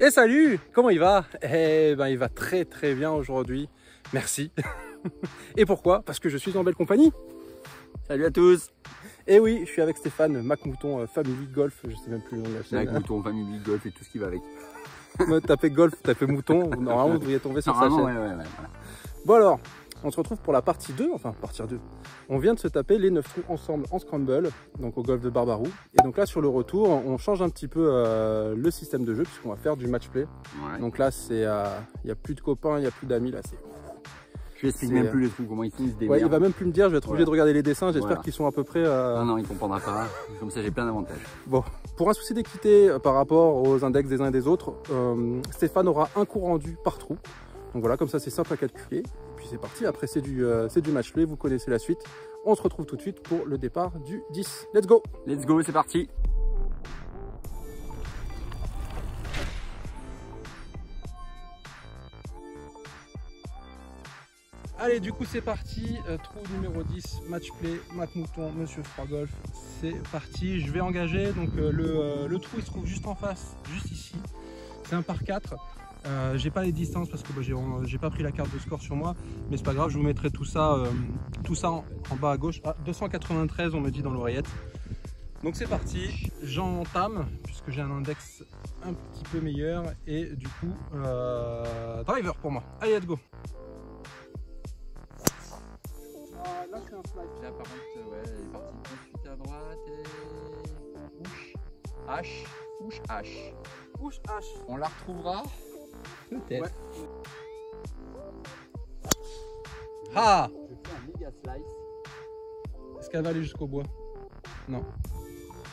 Et salut, comment il va? Eh ben il va très très bien aujourd'hui, merci. Et pourquoi? Parce que je suis en belle compagnie. Salut à tous. Et oui, je suis avec Stéphane, Mac Mouton Family Golf, je sais même plus le nom de la chaîne. Mac Mouton Family Golf et tout ce qui va avec. Tapez golf, tapez mouton, normalement vous devriez tomber sur sa chaîne. Ouais, voilà. Bon alors, on se retrouve pour la partie 2, enfin partie 2. On vient de se taper les 9 trous ensemble en scramble, donc au golf de Barbaroux. Et donc là sur le retour, on change un petit peu le système de jeu puisqu'on va faire du match play. Ouais. Donc là c'est, il n'y a plus de copains, il n'y a plus d'amis, là c'est... Je lui explique même plus les trous, comment ils finissent des ouais, il va même plus me dire, je vais être obligé de regarder les dessins, j'espère qu'ils sont à peu près... Non, il comprendra pas, comme ça j'ai plein d'avantages. Bon, pour un souci d'équité par rapport aux index des uns et des autres, Stéphane aura un coup rendu par trou. Donc voilà, comme ça c'est simple à calculer. Et puis c'est parti, après c'est du match play, vous connaissez la suite. On se retrouve tout de suite pour le départ du 10. Let's go! Let's go, c'est parti! Allez, du coup c'est parti, trou numéro 10, match play, Mac Mouton, Monsieur Froid Golf, c'est parti. Je vais engager, donc le trou il se trouve juste en face, juste ici. C'est un par 4. J'ai pas les distances parce que j'ai pas pris la carte de score sur moi, mais c'est pas grave, je vous mettrai tout ça en bas à gauche. Ah, 293 on me dit dans l'oreillette. Donc c'est parti, j'entame puisque j'ai un index un petit peu meilleur et du coup driver pour moi. Allez, let's go. Là c'est un slide. Là par contre ouais, elle est partie tout de suite à droite et push H, push H. Push H. On la retrouvera peut-être. Ouais. Ah, je fais un méga slice. Est-ce qu'elle va aller jusqu'au bois? Non.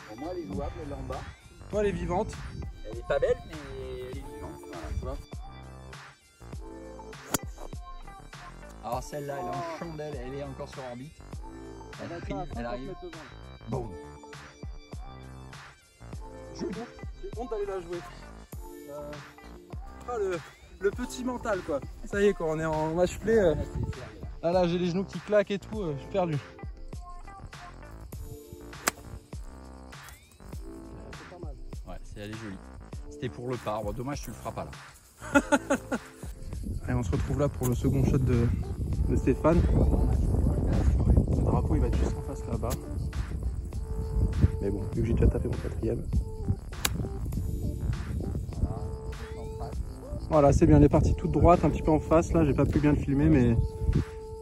Pour moi elle est jouable, elle est en bas. Toi elle est vivante. Elle est pas belle mais elle est vivante. Voilà, tu vois. Alors celle-là elle est en chandelle, elle est encore sur orbite. Elle arrive. Bon. J'ai honte d'aller la jouer. Le petit mental quoi. Ça y est quoi, on est en match play. Ah là j'ai les genoux qui claquent et tout, je suis perdu. C'est pas mal. Ouais, elle est jolie. C'était pour le par, bon, dommage tu le feras pas là. Allez, on se retrouve là pour le second shot de Stéphane. Le drapeau il va être juste en face là-bas. Mais bon, vu que j'ai déjà tapé mon quatrième. Voilà, c'est bien, il est parti toute droite, un petit peu en face là, j'ai pas pu bien le filmer mais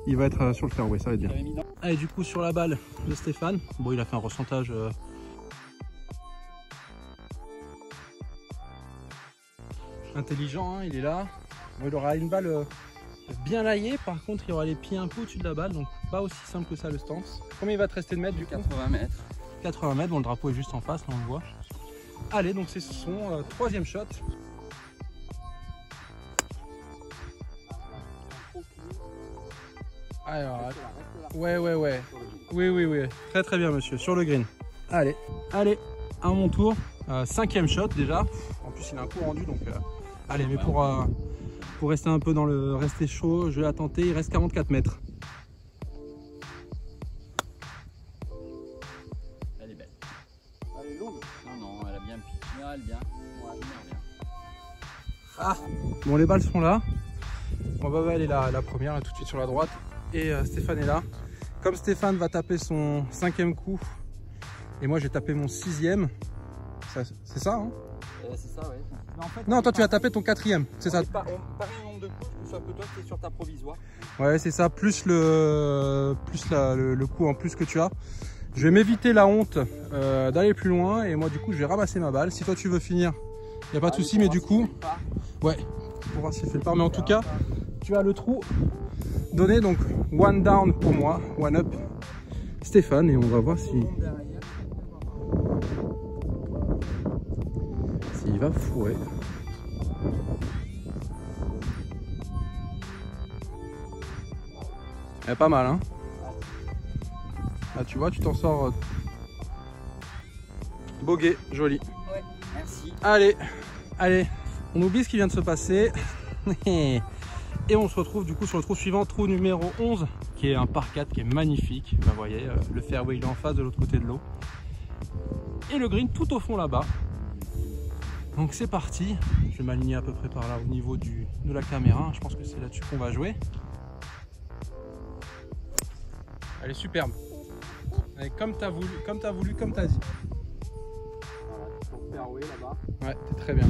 il va être sur le fairway, ça va être bien. Allez, du coup sur la balle de Stéphane, bon il a fait un ressentage intelligent, hein, il est là. Bon, il aura une balle bien laillée, par contre il aura les pieds un peu au-dessus de la balle, donc pas aussi simple que ça le stance. Combien il va te rester de mètres du coup? 80 mètres. 80 mètres, bon le drapeau est juste en face, là on le voit. Allez, donc c'est son troisième shot. Alors, ouais. Oui. Très très bien monsieur, sur le green. Allez, à mon tour. Cinquième shot déjà. En plus il a un coup rendu donc... allez, mais pour rester un peu dans le... rester chaud, je vais la tenter. Il reste 44 mètres. Elle est belle. Elle est longue. Non, elle a bien piqué. Elle est bien. Ouais, bien. Ah, bon les balles sont là. On va aller la première là tout de suite sur la droite. Et Stéphane est là. Comme Stéphane va taper son cinquième coup et moi j'ai tapé mon sixième, c'est ça hein? C'est ça, ouais. Mais en fait, non, toi tu vas taper ton quatrième, c'est ça? Pareil nombre de coups, sauf que toi c'est sur ta provisoire. Ouais, c'est ça, plus le coup en plus que tu as. Je vais m'éviter la honte d'aller plus loin et moi du coup je vais ramasser ma balle. Si toi tu veux finir, il n'y a pas de souci, mais du coup... Ouais, pour voir s'il fait le par. Mais en tout cas, tu as le trou donné, donc one down pour moi, one up Stéphane, et on va voir s'il va fourrer. Elle est pas mal hein. Là tu vois, tu t'en sors bogué, joli. Ouais, merci. Allez, on oublie ce qui vient de se passer. Et on se retrouve du coup sur le trou suivant, trou numéro 11, qui est un par 4 qui est magnifique. Vous voyez, le fairway il est en face de l'autre côté de l'eau. Et le green tout au fond là-bas. Donc c'est parti, je vais m'aligner à peu près par là au niveau de la caméra, je pense que c'est là-dessus qu'on va jouer. Elle est superbe. Elle est comme t'as voulu, comme t'as dit. Voilà, pour fairway là-bas. Ouais, t'es très bien.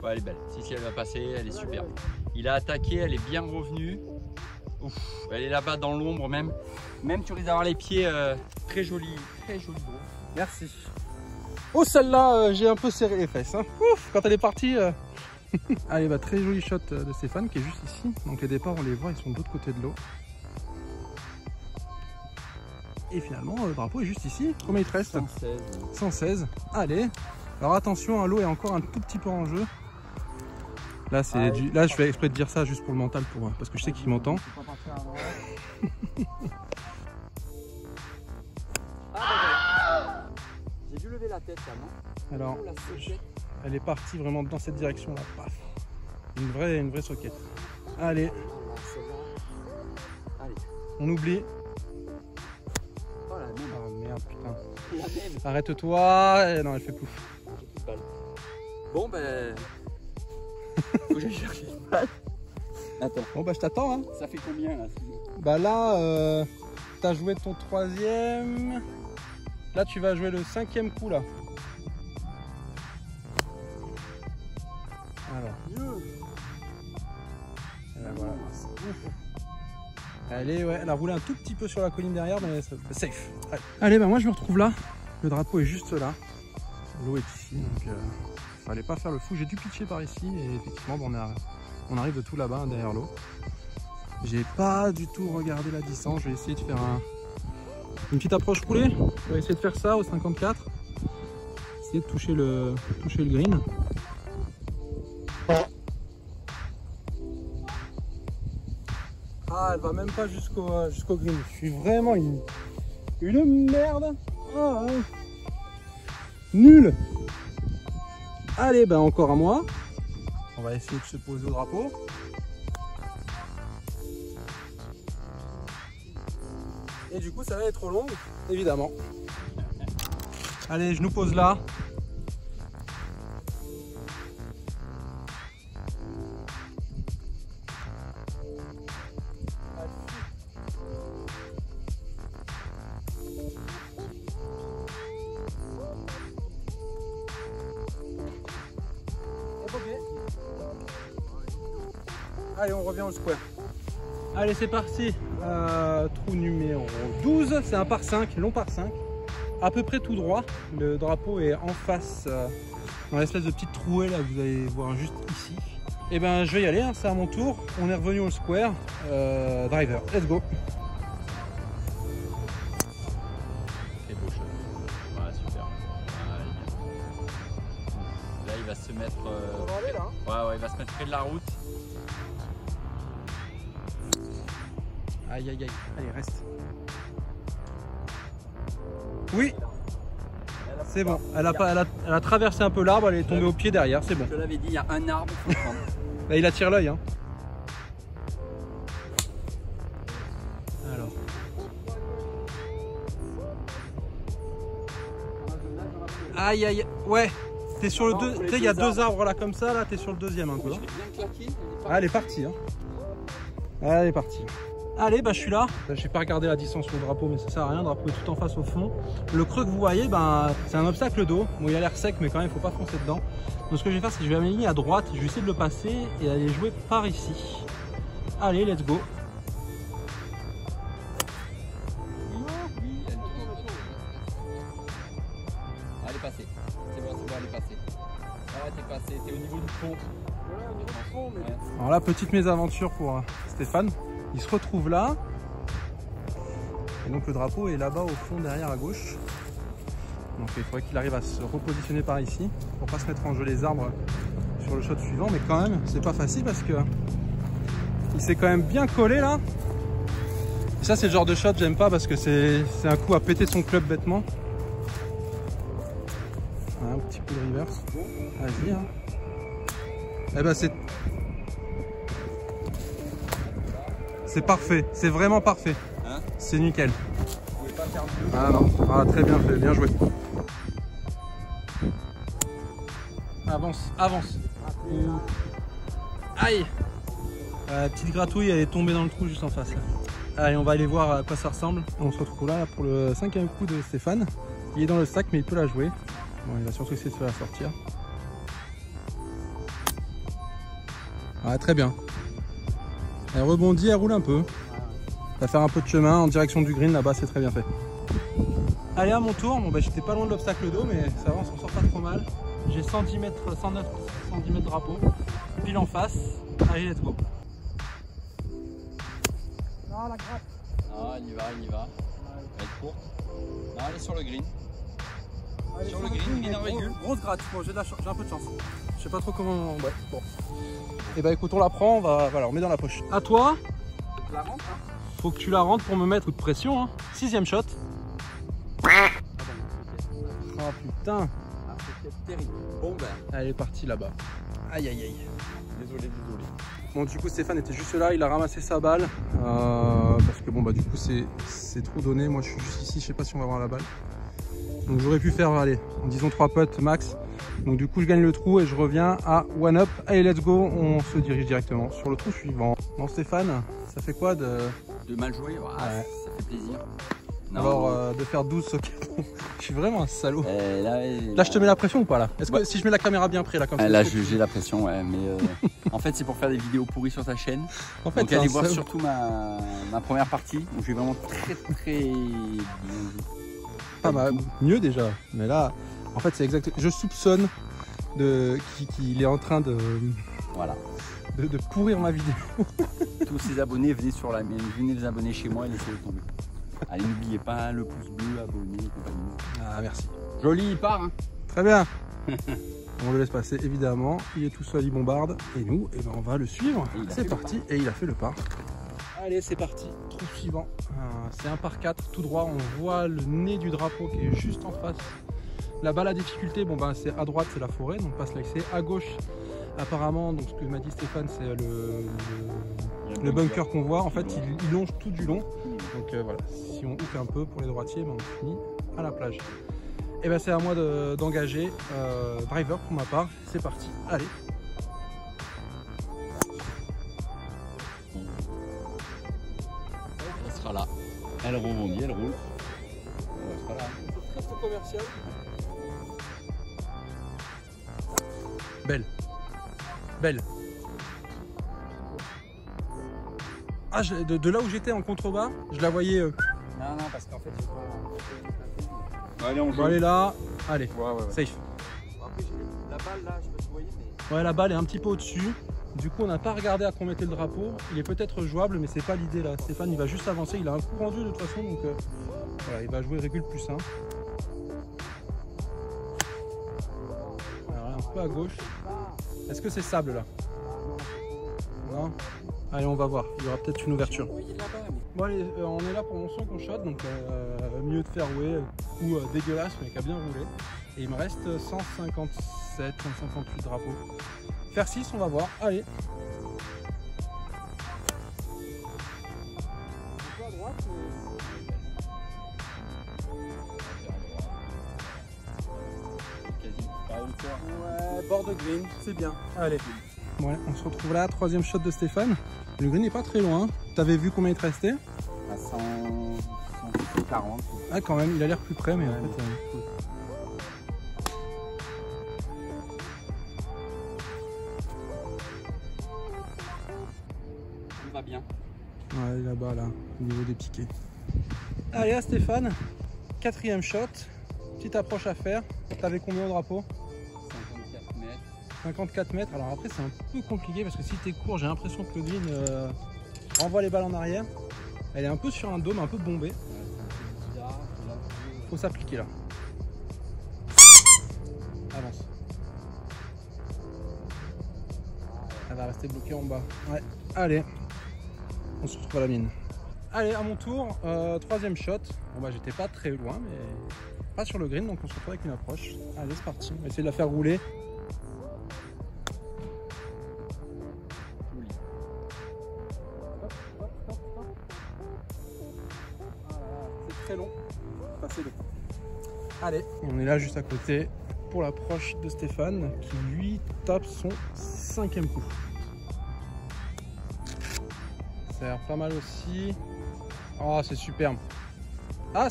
Ouais, elle est belle. Si elle va passer, elle est superbe. Il a attaqué, elle est bien revenue. Ouf, elle est là-bas dans l'ombre même. Même tu risques d'avoir les pieds très jolis draw. Merci. Oh, celle-là, j'ai un peu serré les fesses. Hein. Ouf, quand elle est partie. Allez, bah, très joli shot de Stéphane qui est juste ici. Donc les départs, on les voit, ils sont de l'autre côté de l'eau. Et finalement, le drapeau est juste ici. Combien il te reste? 116. 116. Allez. Alors attention, hein, l'eau est encore un tout petit peu en jeu. Là, c'est là, je fais exprès de dire ça juste pour le mental, parce que je sais qu'il m'entend. J'ai dû lever la tête là, non? Alors, elle est partie vraiment dans cette direction-là. Paf. Une vraie soquette. Allez. Allez. On oublie. Oh la même. Ah merde, putain. La même. Arrête-toi. Non, elle fait pouf. Bon ben... Faut que j'aille chercher une balle. Attends. Bon bah je t'attends hein. Ça fait combien là? Bah là, t'as joué ton 3e. Là tu vas jouer le 5e coup là. Alors. Et là, voilà. Elle a roulé un tout petit peu sur la colline derrière, mais safe. Allez, bah moi je me retrouve là. Le drapeau est juste là. L'eau est ici, donc fallait pas faire le fou. J'ai dû pitcher par ici et effectivement on arrive de tout là-bas derrière l'eau. J'ai pas du tout regardé la distance. Je vais essayer de faire une petite approche roulée. On va essayer de faire ça au 54. Essayer de toucher le green. Ah, elle va même pas jusqu'au green. Je suis vraiment une merde. Ah, hein. Nul. Allez, ben encore à moi. On va essayer de se poser au drapeau. Et du coup, ça va être trop long, évidemment. Allez, je nous pose là. Allez, on revient au square. Allez, c'est parti. Trou numéro 12, c'est un par 5, long par 5. À peu près tout droit. Le drapeau est en face, dans l'espèce de petite trouée là que vous allez voir juste ici. Et ben, je vais y aller, hein, c'est à mon tour. On est revenu au square. Driver, let's go. Très beau shot. Ouais, super. Là, il va se mettre. On va aller là. Ouais, il va se mettre près de la route. Aïe aïe aïe, allez reste. Oui, c'est bon, elle a traversé un peu l'arbre, elle est tombée au pied derrière, c'est bon. Je l'avais dit, il y a un arbre, faut prendre. Là il attire l'œil hein. Alors. Aïe aïe, ouais, t'es sur le deux, tu sais il y a deux arbres là comme ça, là t'es sur le deuxième un peu. Je l'ai bien claqué. Ah, elle est partie hein. Elle est partie. Allez, bah, je suis là. Je n'ai pas regardé la distance sur le drapeau, mais ça sert à rien. Le drapeau est tout en face au fond. Le creux que vous voyez, ben, c'est un obstacle d'eau. Bon, il a l'air sec, mais quand même, il ne faut pas foncer dedans. Donc, ce que je vais faire, c'est que je vais m'aligner à droite. Je vais essayer de le passer et aller jouer par ici. Allez, let's go. Elle est passée. C'est bon, elle est passée. Ah, t'es passé. T'es au niveau du pont. Ouais, au niveau du pont, mais... Alors là, petite mésaventure pour Stéphane. Il se retrouve là. Et donc le drapeau est là-bas au fond derrière à gauche. Donc il faudrait qu'il arrive à se repositionner par ici pour pas se mettre en jeu les arbres sur le shot suivant. Mais quand même, c'est pas facile parce que il s'est quand même bien collé là. Et ça c'est le genre de shot que j'aime pas parce que c'est un coup à péter son club bêtement. Un petit coup de reverse. Vas-y hein. Eh ben c'est parfait, c'est vraiment parfait. Hein, c'est nickel. Vous pouvez pas faire mieux. Ah non, ah, très bien fait, bien joué. Avance, avance. Aïe. La petite gratouille, elle est tombée dans le trou juste en face. Là. Allez, on va aller voir à quoi ça ressemble. On se retrouve là pour le 5e coup de Stéphane. Il est dans le sac, mais il peut la jouer. Bon, il va surtout essayer de se la sortir. Ah, très bien. Elle rebondit, elle roule un peu. Ça va faire un peu de chemin en direction du green là-bas, c'est très bien fait. Allez, à mon tour. Bon, bah, j'étais pas loin de l'obstacle d'eau, mais ça va, on s'en sort pas trop mal. J'ai 109 cm drapeau, pile en face. Allez, let's go. Non, la gratte. Non, il y va, il y va. Elle est courte. Non, elle est sur le green. Allez, sur le green en régule. Grosse gratte, bon, j'ai un peu de chance. Je sais pas trop comment. Ouais, bon. Et bah écoute, on la prend, voilà, on met dans la poche. À toi. La rentre, hein. Faut que tu la rentres pour me mettre coup de pression. Hein. 6e shot. Oh putain. Ah, c'était terrible. Bon ben. Elle est partie là-bas. Aïe aïe aïe. Désolé, désolé. Bon, du coup Stéphane était juste là, il a ramassé sa balle. Parce que bon bah du coup c'est trop donné. Moi je suis juste ici, je sais pas si on va avoir la balle. Donc j'aurais pu faire, allez, disons 3 putts max. Donc du coup je gagne le trou et je reviens à one up. Allez, let's go, on se dirige directement sur le trou suivant. Bon Stéphane, ça fait quoi de mal jouer? Ah, ouais. Ça fait plaisir. Non. Alors de faire 12 sockets, je suis vraiment un salaud. Là, je te mets la pression ou pas là? Est-ce que si je mets la caméra bien près là comme ça? Là j'ai la pression, ouais, mais en fait c'est pour faire des vidéos pourries sur ta chaîne. En fait, donc allez voir surtout ma première partie où j'ai vraiment très bien joué. Ah bah mieux déjà, mais là en fait c'est exact. Je soupçonne qu'il est en train de voilà de pourrir ma vidéo. Tous ces abonnés venez les abonner chez moi et laissez-le tomber. Allez, n'oubliez pas le pouce bleu, abonné et compagnie. Ah merci. Joli, il part hein. Très bien. On le laisse passer évidemment. Il est tout seul, il bombarde. Et nous, eh ben, on va le suivre. C'est parti. Et il a fait le par. Allez, c'est parti. Trou suivant. C'est un par 4 tout droit. On voit le nez du drapeau qui est juste en face. Là-bas, la difficulté, bon ben c'est à droite, c'est la forêt, donc pas se laisser. À gauche, apparemment, donc ce que m'a dit Stéphane, c'est le bunker qu'on voit. En fait, il longe tout du long. Donc voilà, si on hook un peu pour les droitiers, ben, on finit à la plage. Et ben c'est à moi d'engager driver pour ma part. C'est parti, allez. Elle sera là. Elle rebondit, elle roule. Elle sera là. Très commercial. Belle. Belle. Ah, de là où j'étais en contrebas, je la voyais. Non, parce qu'en fait, allez, on joue. Bon, allez là, allez, ouais. safe. Bon, après, la balle là, je sais pas si vous voyez, mais. Ouais, la balle est un petit peu au-dessus. Du coup, on n'a pas regardé à quoi on mettait le drapeau. Il est peut-être jouable, mais c'est pas l'idée là. Stéphane, il va juste avancer. Il a un coup rendu de toute façon, donc voilà, il va jouer régule plus 1. Alors, un peu à gauche. Est-ce que c'est sable là? Non. Allez, on va voir. Il y aura peut-être une ouverture. Bon, allez, on est là pour mon son qu'on shot, donc milieu de fairway, coup dégueulasse, mais qui a bien roulé. Et il me reste 157, 158 drapeaux. Faire 6, on va voir. Allez. À droite, ouais, bord de green, c'est bien. Allez. Bon, on se retrouve là, 3e shot de Stéphane. Le green n'est pas très loin. T'avais vu combien il te restait? À 140. Ah quand même, il a l'air plus près, mais en fait... Il va bien. Ouais, là-bas, là, au niveau des piquets. Allez, à Stéphane, 4e shot. Petite approche à faire. T'avais combien au drapeau? 54 mètres. 54 mètres. Alors après, c'est un peu compliqué parce que si t'es court, j'ai l'impression que le green renvoie les balles en arrière. Elle est un peu sur un dôme, un peu bombé. Faut s'appliquer là. Avance. Elle va rester bloquée en bas. Ouais. Allez. On se retrouve à la mine. Allez, à mon tour, 3e shot. Bon bah j'étais pas très loin, mais pas sur le green, donc on se retrouve avec une approche. Allez, c'est parti. On va essayer de la faire rouler. C'est très long. Passez-le. Allez, on est là juste à côté. pour l'approche de Stéphane qui lui tape son 5e coup. Ça a l'air pas mal aussi. Oh, c'est superbe. Ah,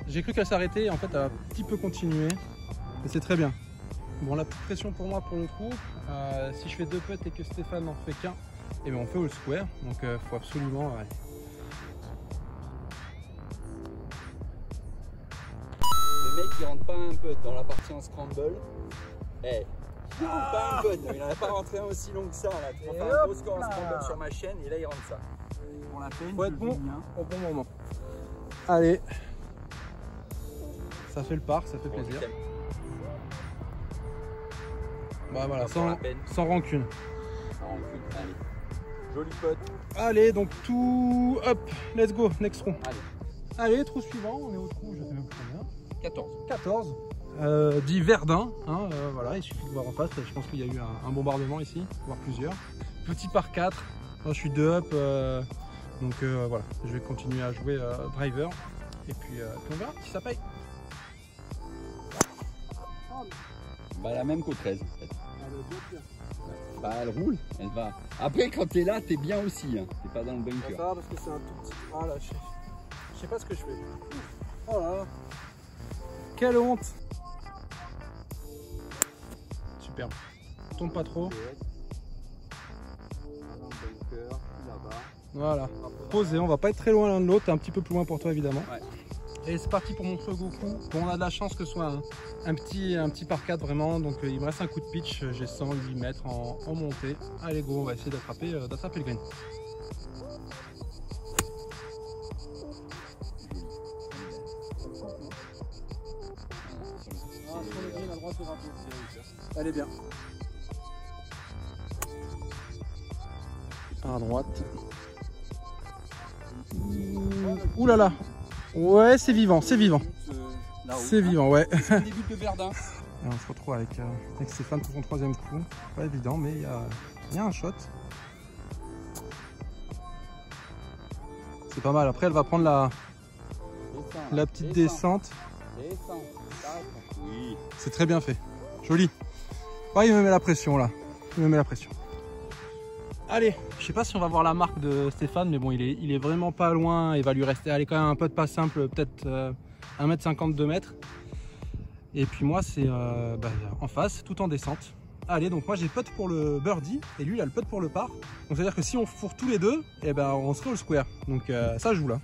j'ai cru qu'elle s'arrêtait, en fait elle a un petit peu continué, mais c'est très bien. Bon, la petite pression pour moi pour le trou, si je fais 2 putts et que Stéphane n'en fait qu'un, et bien on fait all square, donc faut absolument... Le mec il rentre pas un putt dans la partie en scramble, il rentre pas un putt, il n'en a pas rentré un aussi long que ça, là. Tu vas faire un gros score en scramble sur ma chaîne et là il rentre ça. Pour la peine, faut être bon au bon moment. Allez, ça fait le par, ça fait plaisir. Bah voilà, sans rancune. Sans rancune, allez. Joli putt. Allez, donc tout, hop, let's go, next round. Allez, trou suivant, on est au trou, je sais même plus combien. 14. Dit Verdun, hein, voilà, il suffit de voir en face, je pense qu'il y a eu un bombardement ici, voire plusieurs. Petit par 4, je suis 2 up, donc voilà, je vais continuer à jouer driver, et puis on verra si ça paye. Bah la même qu'au 13 en fait. Bah elle roule, elle va. Après quand t'es là, t'es bien aussi, hein. T'es pas dans le bunker. Ça va parce que c'est un tout petit... Ah là, je sais pas ce que je fais. Oh là. Quelle honte. Superbe. Tombe pas trop. Voilà. Posé, on va pas être très loin l'un de l'autre, un petit peu plus loin pour toi évidemment. Ouais. Et c'est parti pour mon second coup. Bon, on a de la chance que ce soit un petit par 4 vraiment, donc il me reste un coup de pitch, j'ai 108 mètres en montée. Allez go, on va essayer d'attraper le green. Elle est bien. À droite. Ouh là là. Ouais, c'est vivant, c'est vivant. C'est vivant, ouais. C'est le début de Verdun. On se retrouve avec Stéphane pour son 3e coup. Pas évident, mais il y a un shot. C'est pas mal. Après, elle va prendre la petite descente. Oui. C'est très bien fait. Joli. Ouais, il me met la pression là. Il me met la pression. Allez, je sais pas si on va voir la marque de Stéphane, mais bon, il est vraiment pas loin. Il va lui rester quand même un putt pas simple, peut-être 1,50 m, 2 mètres. Et puis moi, c'est en face, tout en descente. Allez, donc moi j'ai putt pour le birdie et lui il a le putt pour le par. Donc ça veut dire que si on fourre tous les deux, et ben on serait au square. Donc ça joue là.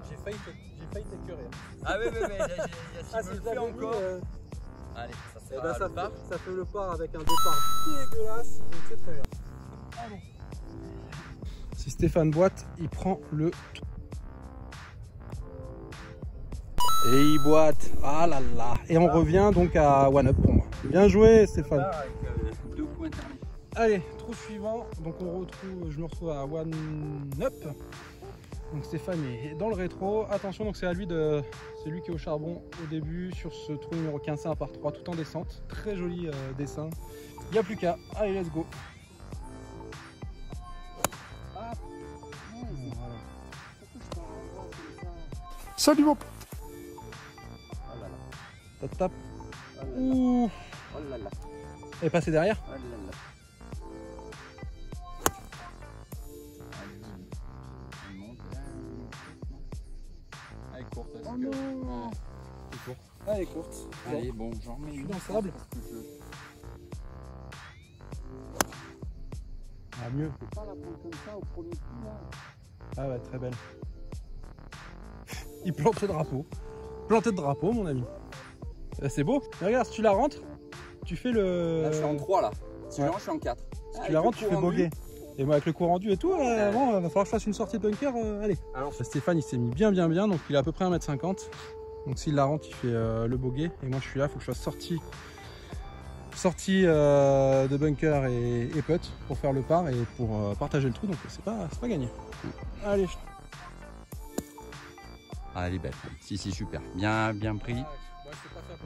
J'ai failli t'écœurer. Ah oui, si je le fais encore. Allez, ça fait le par avec un départ dégueulasse, donc c'est très bien. Allez. Si Stéphane boite, il prend le... Et il boite. Ah là là. Et on revient donc à one up pour moi. Bien joué Stéphane. Avec 2 coups intermédiaires. Allez, trou suivant. Donc je me retrouve à one up. Donc Stéphane est dans le rétro. Attention, donc c'est lui qui est au charbon au début sur ce trou numéro 15, un par 3 tout en descente. Très joli dessin. Il n'y a plus qu'à. Allez, let's go. Salut mon pote. Ça tape. Ouh. Oh là là. Elle est passée derrière. Oh là là. Elle est courte. Oh non. C'est court. Elle est courte. Allez, bon, j'en remets une dans le sable. Ah, mieux. Je peux pas la prendre comme ça au premier coup là. Ah ouais, très belle. Il plante le drapeau. Planté de drapeau, mon ami. C'est beau. Mais regarde, si tu la rentres, tu fais le... Là, je suis en 3 là. Si ouais. je suis en 4. Si tu la rentres, tu fais bogey. Et moi, avec le cours rendu et tout, bon, va falloir que je fasse une sortie de bunker. Allez. Alors, Stéphane, il s'est mis bien. Donc, il a à peu près 1,50 m. Donc, s'il la rentre, il fait le bogey. Et moi, je suis là, il faut que je fasse sortie de bunker et putt pour faire le par et pour partager le trou. Donc, c'est pas gagné. Allez. Ah, elle est belle. Si, super. Bien pris.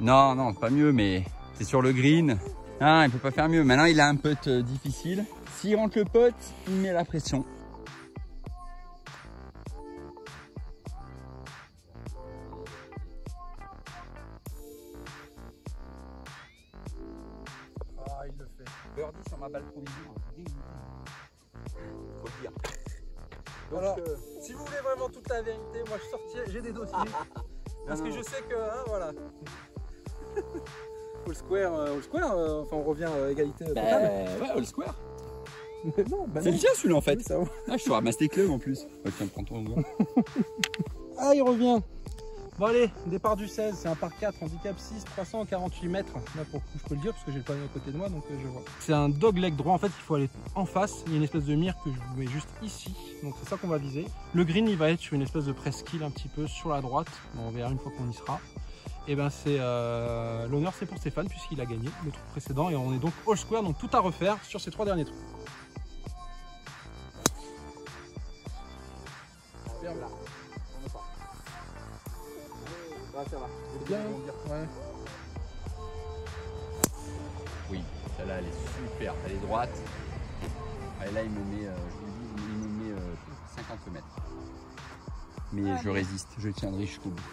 Non, pas mieux, mais c'est sur le green. Ah, il peut pas faire mieux. Maintenant, il a un putt difficile. S'il rentre le putt, il met la pression. Birdie sur ma balle provisoire. Faut le dire. Donc, alors, si vous voulez vraiment toute la vérité, moi je sortirai, j'ai des dossiers. Parce que je sais que, hein, voilà. All square, enfin on revient à égalité totale. Ouais, all square. Non, bah C'est non. le tien celui-là en fait. Oui, ça va. Ah, je suis ramassé club en plus. Tiens, prends ton doigt. Ah, il revient. Bon allez, départ du 16, c'est un par 4, handicap 6, 348 mètres. Là pour le coup, je peux le dire parce que j'ai le panier à côté de moi, donc je vois. C'est un dog leg droit, en fait il faut aller en face. Il y a une espèce de mire que je vous mets juste ici, donc c'est ça qu'on va viser. Le green il va être sur une espèce de presqu'île un petit peu sur la droite. Bon, on verra une fois qu'on y sera. Et ben c'est l'honneur c'est pour Stéphane puisqu'il a gagné le trou précédent et on est donc all square, donc tout à refaire sur ces 3 derniers trous. Ferme là. Ça va. C'est bien, ouais. Oui, celle-là elle est super, elle est droite. Et là il me met, je vous dis, il me met 50 mètres. Mais je résiste, je tiendrai jusqu'au bout.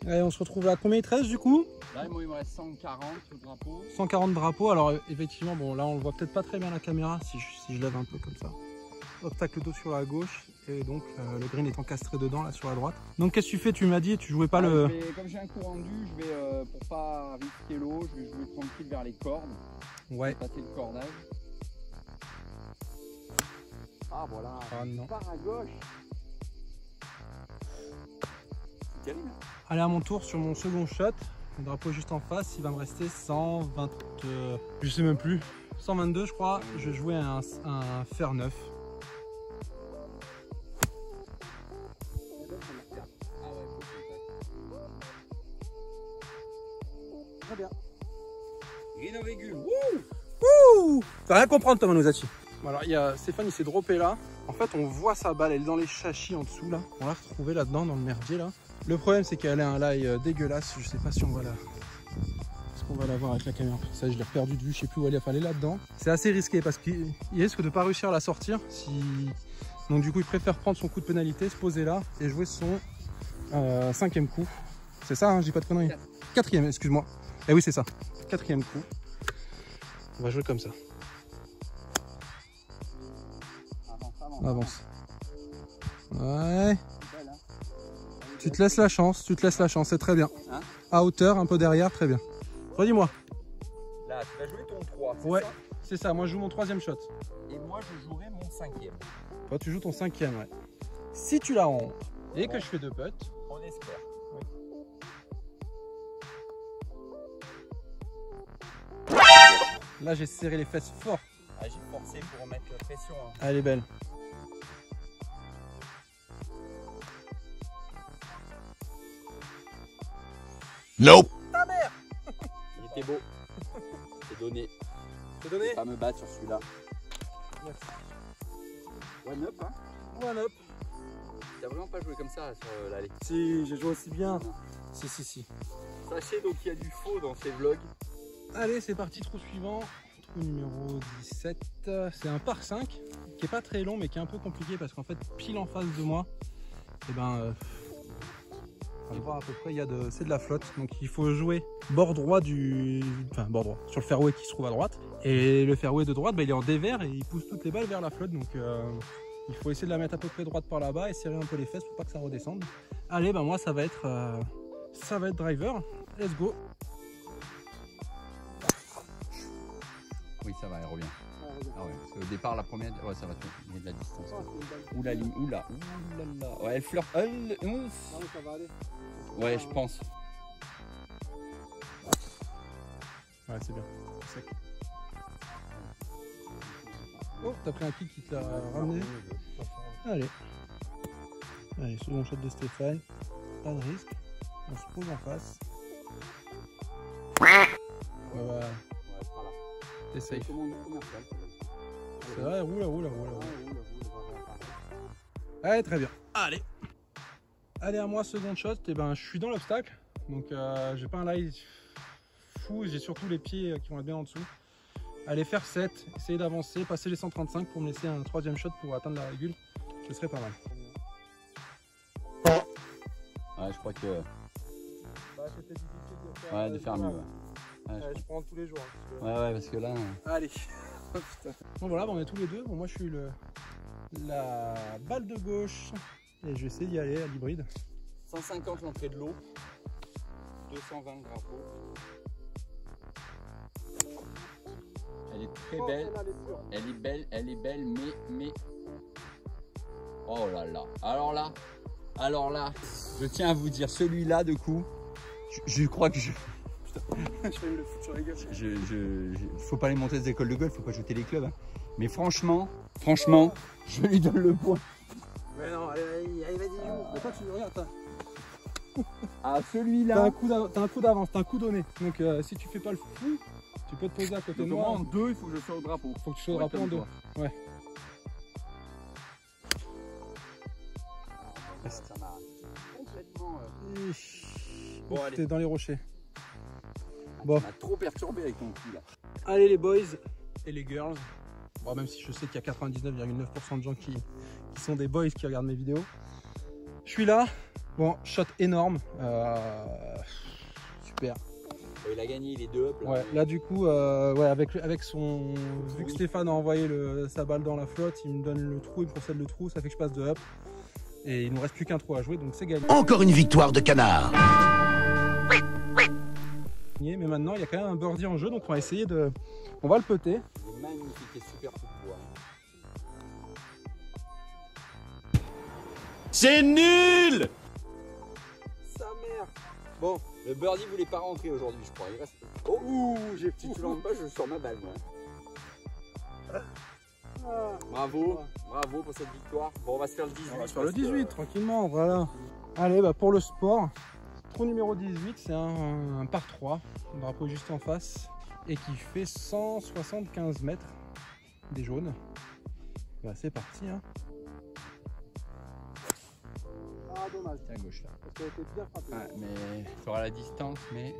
Allez, on se retrouve à combien il te reste du coup? Là il me reste 140 le drapeau. 140 drapeaux, alors effectivement, bon là on le voit peut-être pas très bien la caméra si je lève un peu comme ça. Obstacle d'eau sur la gauche et donc le green est encastré dedans là sur la droite. Donc qu'est-ce que tu fais? Tu m'as dit tu jouais pas le... Comme j'ai un coup rendu, je vais pour pas risquer l'eau, je vais jouer tranquille vers les cordes. Ouais. Passer le cordage. Ah voilà. Ah non. Part à gauche. C'est terrible. Allez, à mon tour sur mon second shot. Le drapeau juste en face, il va me rester 120... je sais même plus. 122 je crois. Je jouais un fer 9. Très bien. Rhinovégule. Ouh, t'as rien comprendre Thomas Nosati. Alors il y a Stéphane, il s'est droppé là. En fait on voit sa balle, elle est dans les châchis en dessous là. On l'a retrouvée là-dedans dans le merdier là. Le problème c'est qu'elle a un lie dégueulasse. Je sais pas si on va la... Est-ce qu'on va la voir avec la caméra? Ça je l'ai perdu de vue, je sais plus où elle est. Elle est là-dedans. C'est assez risqué parce qu'il risque de pas réussir à la sortir. Donc du coup il préfère prendre son coup de pénalité, se poser là et jouer son 5e coup. C'est ça, hein, je dis pas de conneries. 4e, excuse-moi. Eh oui c'est ça. 4e coup. On va jouer comme ça. Avance. Ouais. Tu te laisses la chance, c'est très bien. Hein? À hauteur, un peu derrière, très bien. Redis-moi. Là, tu vas jouer ton 3. Ouais, c'est ça. Moi, je joue mon 3e shot. Et moi, je jouerai mon 5e. Toi, tu joues ton 5e, ouais. Si tu la rentres et que je fais 2 putts, on espère. Là, j'ai serré les fesses fort. Ah, j'ai forcé pour remettre la pression. Hein. Elle est belle. Nope. Ta mère. Il était beau. C'est donné. C'est donné. Pas me battre sur celui-là. Merci. One up, hein. One up. T'as vraiment pas joué comme ça sur l'allée? Si, j'ai joué aussi bien. Si. Sachez donc qu'il y a du faux dans ces vlogs. Allez, c'est parti, trou suivant. Trou numéro 17. C'est un par 5 qui est pas très long mais qui est un peu compliqué parce qu'en fait, pile en face de moi, et ben, on va voir à peu près, c'est de la flotte. Donc il faut jouer bord droit bord droit, sur le fairway qui se trouve à droite. Et le fairway de droite, il est en dévers et il pousse toutes les balles vers la flotte. Donc il faut essayer de la mettre à peu près droite par là-bas et serrer un peu les fesses pour pas que ça redescende. Allez, moi ça va être driver. Let's go. Oui, ça va, elle revient. Ah ouais, parce qu'au départ, la première, ouais, ça va, il y a de la distance. Ouh la ligne, oula. Ouais, elle flirte. Ça va aller. Ouais, je pense. Ouais, c'est bien. Sec. Oh, t'as pris un kick qui te l'a ramené. Allez. Allez, second shot de Stéphane. Pas de risque. On se pose en face. Voilà. T'es safe. C'est vrai, roule. Allez, très bien. Allez. Allez, à moi, second shot. Et ben, je suis dans l'obstacle. Donc, j'ai pas un lie fou. J'ai surtout les pieds qui vont être bien en dessous. Allez, faire 7. Essayer d'avancer. Passer les 135 pour me laisser un 3e shot pour atteindre la régule. Ce serait pas mal. Ouais, je crois que. C'était difficile de faire mieux. Ouais. Ouais, je prends tous les jours. Hein, ouais, parce que là... Allez. Oh, putain. Bon voilà, on est tous les deux. Bon, moi je suis la balle de gauche. Et je vais essayer d'y aller à l'hybride. 150 l'entrée de l'eau. 220 le drapeau. Elle est très belle. Elle est belle, mais... Oh là là. Alors là, je tiens à vous dire, celui-là de coup, je crois que je... Je vais me le foutre sur la gueule. Faut pas les monter des écoles de golf, faut pas jeter les clubs. Hein. Mais franchement, je lui donne le point. Mais non, allez, vas-y. Mais toi, tu veux rien, t'as. Ah, celui-là. T'as un coup d'avance, t'as un coup donné. Donc, si tu fais pas le fou, tu peux te poser à côté de moi. En deux, il faut que je sois au drapeau. Faut que tu sois au drapeau en deux. Ouais. Ça m'a complètement. Bon, t'es dans les rochers. Bon. Ça m'a trop perturbé avec ton coup là. Allez les boys et les girls. Bon, même si je sais qu'il y a 99,9% de gens qui sont des boys qui regardent mes vidéos. Je suis là. Bon, shot énorme. Super. Il a gagné les deux up là. Ouais, là du coup, ouais, avec son. Vu que Stéphane a envoyé sa balle dans la flotte, il me donne le trou, il me procède le trou, ça fait que je passe de up. Et il ne nous reste plus qu'un trou à jouer, donc c'est gagné. Encore une victoire de canard. Mais maintenant, il y a quand même un birdie en jeu, donc on va essayer de... On va le putter. Il est magnifique et super coup de bois. C'est nul. Sa mère. Bon, le birdie voulait pas rentrer aujourd'hui, je crois. Il reste... Oh, ouh, j'ai si tu l'entres pas, je sors ma balle, moi. Bravo pour cette victoire. Bon, on va se faire le 18. On va se faire le 18, tranquillement, voilà. Allez, bah pour le sport, trou numéro 18, c'est un par 3. Le drapeau est juste en face et qui fait 175 mètres des jaunes. Bah, c'est parti. Hein. Ah, dommage. C'est à gauche là. Parce qu'elle était bien frappée. Ouais, mais il fera la distance, mais.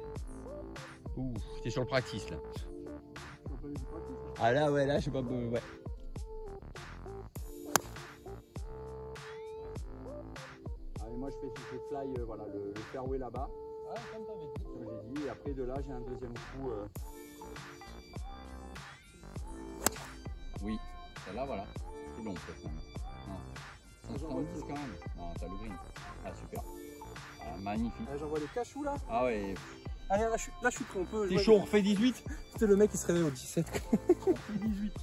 Ouh, t'es sur le practice là. Ah là, ouais, là, je sais pas. Ouais. Moi je fais fly voilà, le fairway là-bas. Ah, comme t'avais dit. Comme j'ai dit, et après de là j'ai un deuxième coup. Oui, celle-là voilà. C'est long peut-être même. Non. 170 quand même. Non, t'as le green. Ah super. Ah, magnifique. J'envoie les cachous là. Ah ouais. Allez, là je suis con, on peut. T'es chaud, on refait 18. C'était le mec qui se réveille au 17. On fait 18.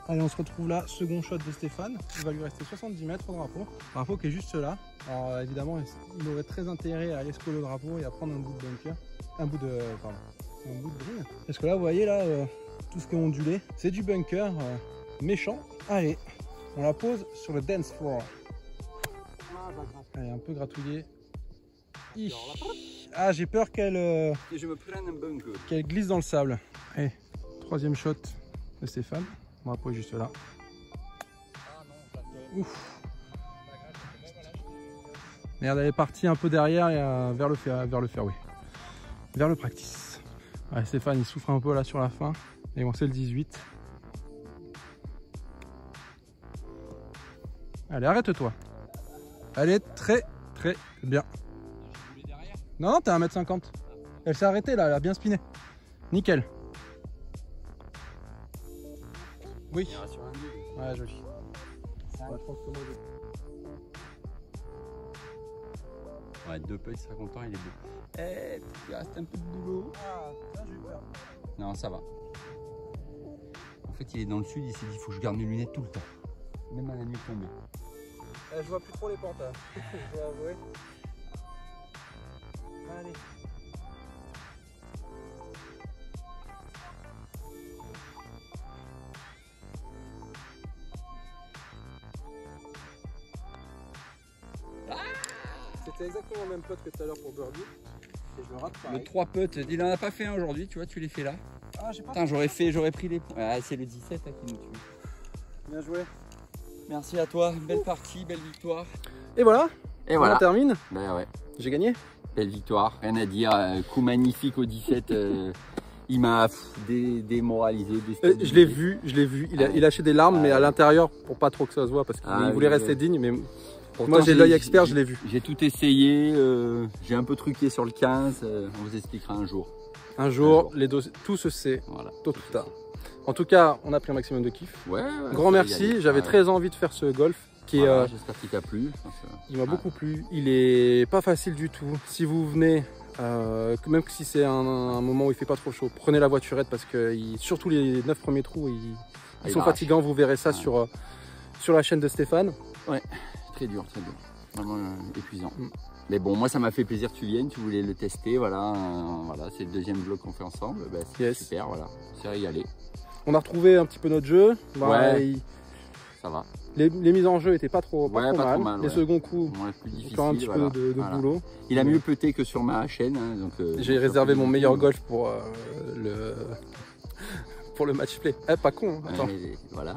Allez, on se retrouve là, second shot de Stéphane. Il va lui rester 70 mètres au drapeau. Le drapeau qui est juste là. Alors évidemment, il aurait très intérêt à aller scoller le drapeau et à prendre un bout de bunker. Un bout de green. Parce que là, vous voyez là, tout ce qui est ondulé, c'est du bunker méchant. Allez, on la pose sur le dance floor. Allez, un peu gratouillé. Ah, j'ai peur qu'elle je me prenne un bunker. Qu'elle glisse dans le sable. Allez, troisième shot de Stéphane. On va poser juste là. Ouf. Merde, elle est partie un peu derrière et vers le fairway. Vers le practice. Ouais, Stéphane, il souffre un peu là sur la fin. Et bon, c'est le 18. Allez, arrête-toi. Elle est très bien. Non, t'es à 1m50. Elle s'est arrêtée là, elle a bien spiné. Nickel. Oui. Ouais, joli. Ouais, deux putts, il sera content, il est beau. Eh, il reste un peu de boulot. Ah, là j'ai eu peur. Non, ça va. En fait, il est dans le sud, il s'est dit, il faut que je garde mes lunettes tout le temps. Même à la nuit tombée. Je vois plus trop les pentes, hein. Je dois avouer. Allez. C'était exactement le même putt que tout à l'heure pour birdie. Et je le rate pareil. Le 3 putts, il en a pas fait un aujourd'hui, tu vois, tu les fais là. Ah, j'ai pas. Putain, j'aurais pris les points. Ah, c'est le 17 là, qui nous tue. Bien joué. Merci à toi, belle partie, belle victoire. Et voilà. Et voilà. On termine. Ben ouais. J'ai gagné. Belle victoire, rien à dire. Coup magnifique au 17. Il m'a démoralisé. Je l'ai vu. Il a lâché des larmes, mais à l'intérieur pour pas trop que ça se voit parce qu'il voulait rester digne. Mais Pourtant, Moi j'ai l'œil expert, je l'ai vu. J'ai tout essayé, j'ai un peu truqué sur le 15, on vous expliquera un jour. Un jour, tout se sait, Voilà. tôt ou tard. En tout cas, on a pris un maximum de kiff. Ouais, Grand merci, j'avais très envie de faire ce golf. Voilà, j'espère qu'il t'a plu. Il m'a beaucoup plu. Il est pas facile du tout. Si vous venez, même si c'est un moment où il fait pas trop chaud, prenez la voiturette parce que surtout les 9 premiers trous, ils sont fatigants. Vous verrez ça sur la chaîne de Stéphane. Ouais, très dur, vraiment épuisant. Mais bon, moi ça m'a fait plaisir que tu viennes, tu voulais le tester, voilà, c'est le deuxième vlog qu'on fait ensemble. Bah, c'est super, voilà, c'est régalé. On a retrouvé un petit peu notre jeu. Ça va. Les mises en jeu étaient pas trop mal. Les ouais. seconds coups, plus difficile, encore un petit peu de boulot. Il a mieux pété que sur ma chaîne. Hein, donc j'ai réservé mon meilleur golf pour le match play. Pas con, hein, attends. Voilà.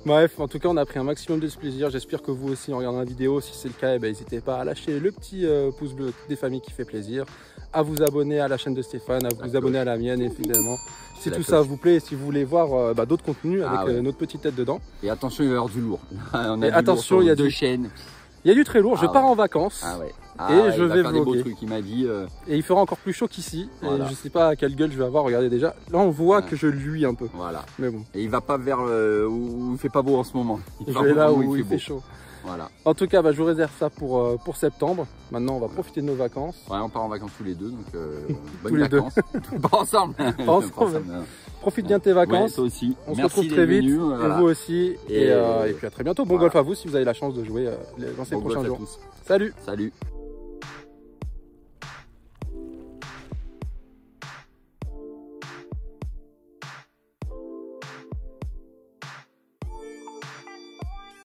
Bref, en tout cas, on a pris un maximum de plaisir. J'espère que vous aussi, en regardant la vidéo, si c'est le cas, n'hésitez pas à lâcher le petit pouce bleu des familles qui fait plaisir, à vous abonner à la chaîne de Stéphane, à vous abonner à la mienne, évidemment. Si tout ça vous plaît et si vous voulez voir d'autres contenus avec notre petite tête dedans. Et attention, il va y avoir du lourd. On a attention, il y a deux chaînes. Il y a du très lourd. Je pars en vacances. Et je vais vlogger. Des beaux trucs, il m'a dit. Et il fera encore plus chaud qu'ici. Voilà. Et je sais pas à quelle gueule je vais avoir. Regardez déjà. Là, on voit que je luis un peu. Voilà. Mais bon. Et il va pas vers où il fait pas beau en ce moment. Je vais là où il fait chaud. Voilà. En tout cas, je vous réserve ça pour septembre. Maintenant, on va profiter de nos vacances. Ouais, on part en vacances tous les deux, donc bonnes vacances. Pas ensemble. Pas ensemble. Profite bien de tes vacances. Ouais, toi aussi. On se retrouve très vite. Et vous aussi. Et puis à très bientôt. Bon golf à vous si vous avez la chance de jouer dans ces prochains jours. Tous. Salut. Salut.